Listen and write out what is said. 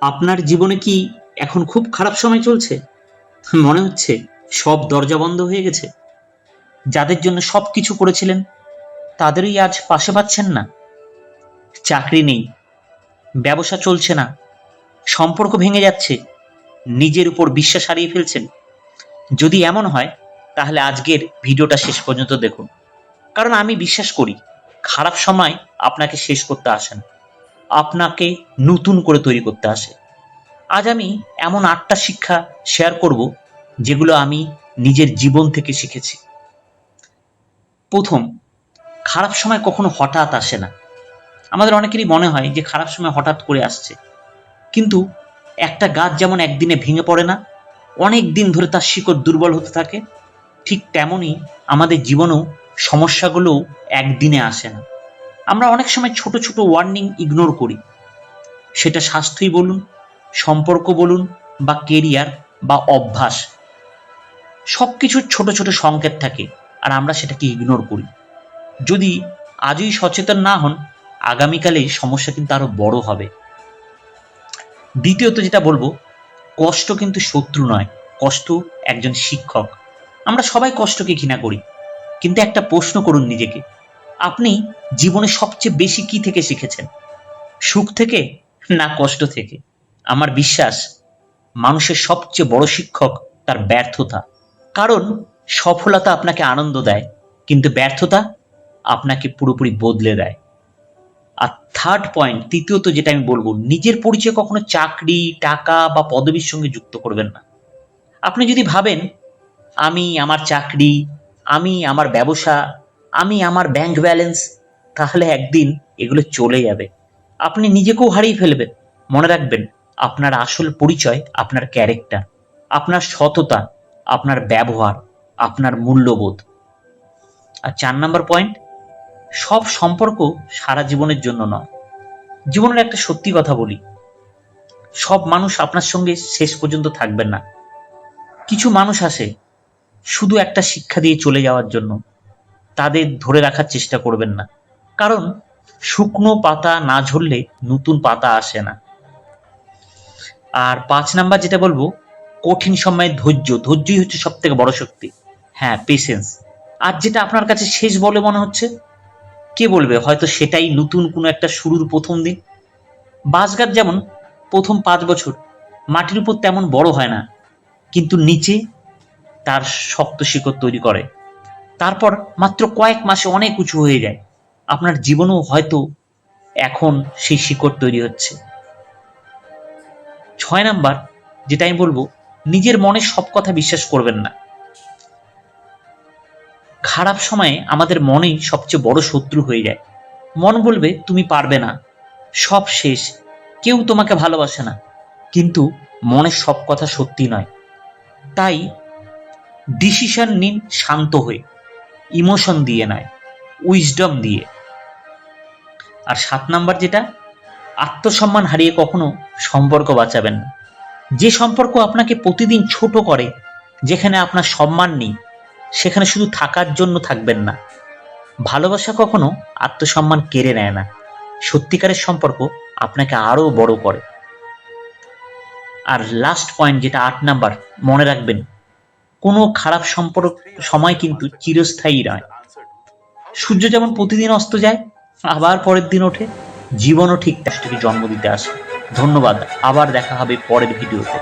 আপনার জীবনে কি এখন খুব খারাপ সময় চলছে? মনে হচ্ছে সব দরজা বন্ধ হয়ে গেছে। যাদের জন্য সবকিছু করেছিলেন তাদেরই আজ পাশে পাচ্ছেন না। চাকরি নেই, ব্যবসা চলছে না, সম্পর্ক ভেঙে যাচ্ছে, নিজের উপর বিশ্বাস হারিয়ে ফেলছেন। যদি এমন হয় তাহলে আজকের ভিডিওটা শেষ পর্যন্ত দেখুন, কারণ আমি বিশ্বাস করি খারাপ সময় আপনাকে শেষ করতে আসে না, আপনাকে নতুন করে তৈরি করতে আসে। আজ আমি এমন ৮টা শিক্ষা শেয়ার করব যেগুলো আমি নিজের জীবন থেকে শিখেছি। প্রথম, খারাপ সময় কখনো হঠাৎ আসে না। আমাদের অনেকেরই মনে হয় যে খারাপ সময় হঠাৎ করে আসছে, কিন্তু একটা গাছ যেমন একদিনে ভেঙে পড়ে না, অনেক দিন ধরে তার শিকড় দুর্বল হতে থাকে, ঠিক তেমনই আমাদের জীবনেও সমস্যাগুলোও একদিনে আসে না। আমরা অনেক সময় ছোট ছোট ওয়ার্নিং ইগনোর করি, সেটা স্বাস্থ্যই বলুন, সম্পর্ক বলুন, বা কেরিয়ার বা অভ্যাস, সবকিছুর ছোট ছোট সংকেত থাকে আর আমরা সেটাকে ইগনোর করি। যদি আজই সচেতন না হন, আগামীকালে সমস্যা কিন্তু আরো বড় হবে। দ্বিতীয়ত যেটা বলবো, কষ্ট কিন্তু শত্রু নয়, কষ্ট একজন শিক্ষক। আমরা সবাই কষ্টকে ঘৃণা করি, কিন্তু একটা প্রশ্ন করুন নিজেকে, আপনি জীবনে সবচেয়ে বেশি কি থেকে শিখেছেন? সুখ থেকে না কষ্ট থেকে? আমার বিশ্বাস মানুষের সবচেয়ে বড় শিক্ষক তার ব্যর্থতা। কারণ সফলতা আপনাকে আনন্দ দেয়, কিন্তু ব্যর্থতা আপনাকে পুরোপুরি বদলে দেয়। আর থার্ড পয়েন্ট, তৃতীয়ত যেটা আমি বলবো, নিজের পরিচয় কখনো চাকরি, টাকা বা পদবীর সঙ্গে যুক্ত করবেন না। আপনি যদি ভাবেন আমি আমার চাকরি, আমি আমার ব্যবসা, আমি আমার ব্যাংক ব্যালেন্স, তাহলে একদিন এগুলো চলে যাবে, আপনি নিজেকেও হারিয়ে ফেলবেন। মনে রাখবেন, আপনার আসল পরিচয় আপনার ক্যারেক্টার, আপনার সততা, আপনার ব্যবহার, আপনার মূল্যবোধ। আর 4 নম্বর পয়েন্ট, সব সম্পর্ক সারা জীবনের জন্য নয়। জীবনের একটা সত্যি কথা বলি, সব মানুষ আপনার সঙ্গে শেষ পর্যন্ত থাকবেন না। কিছু মানুষ আসে শুধু একটা শিক্ষা দিয়ে চলে যাওয়ার জন্য, তাদের ধরে রাখার চেষ্টা করবেন না, কারণ শুকনো পাতা না ঝরলে নতুন পাতা আসে না। আর 5 নাম্বার যেটা বলবো, কঠিন সময়ে ধৈর্য, ধৈর্যই হচ্ছে সব থেকে বড় শক্তি। হ্যাঁ, পেশেন্স। আর যেটা আপনার কাছে শেষ বলে মনে হচ্ছে, কে বলবে, হয়তো সেটাই নতুন কোনো একটা শুরুর প্রথম দিন। বাঁশগাছ যেমন প্রথম 5 বছর মাটির উপর তেমন বড় হয় না, কিন্তু নিচে তার শক্ত শিকড় তৈরি করে, তারপর মাত্র কয়েক মাসে অনেক উঁচু হয়ে যায়। আপনার জীবনেও হয়তো এখন সেই শিকড় তৈরি হচ্ছে। 6 নাম্বার যেটা আমি বলবো, নিজের মনে সব কথা বিশ্বাস করবেন না। খারাপ সময়ে আমাদের মনেই সবচেয়ে বড় শত্রু হয়ে যায়। মন বলবে তুমি পারবে না, সব শেষ, কেউ তোমাকে ভালোবাসে না, কিন্তু মনের সব কথা সত্যি নয়। তাই ডিসিশন নিন শান্ত হয়ে, ইমোশন দিয়ে নয়, উইজডম দিয়ে। আর 7 নাম্বার যেটা, আত্মসম্মান হারিয়ে কখনো সম্পর্ক বাঁচাবেন না। যে সম্পর্ক আপনাকে প্রতিদিন ছোট করে, যেখানে আপনার সম্মান নেই, সেখানে শুধু থাকার জন্য থাকবেন না। ভালোবাসা কখনো আত্মসম্মান কেড়ে নেয় না, সত্যিকারের সম্পর্ক আপনাকে আরো বড় করে। আর লাস্ট পয়েন্ট যেটা 8 নাম্বার, মনে রাখবেন, কোনো খারাপ সম্পর্ক সময় কিন্তু চিরস্থায়ী নয়। সূর্য যেমন প্রতিদিন অস্ত যায়, আবার পরের দিন ওঠে, জীবনও ঠিক তেষ্টাকে জন্ম দিতে আসে। ধন্যবাদ, আবার দেখা হবে পরের ভিডিওতে।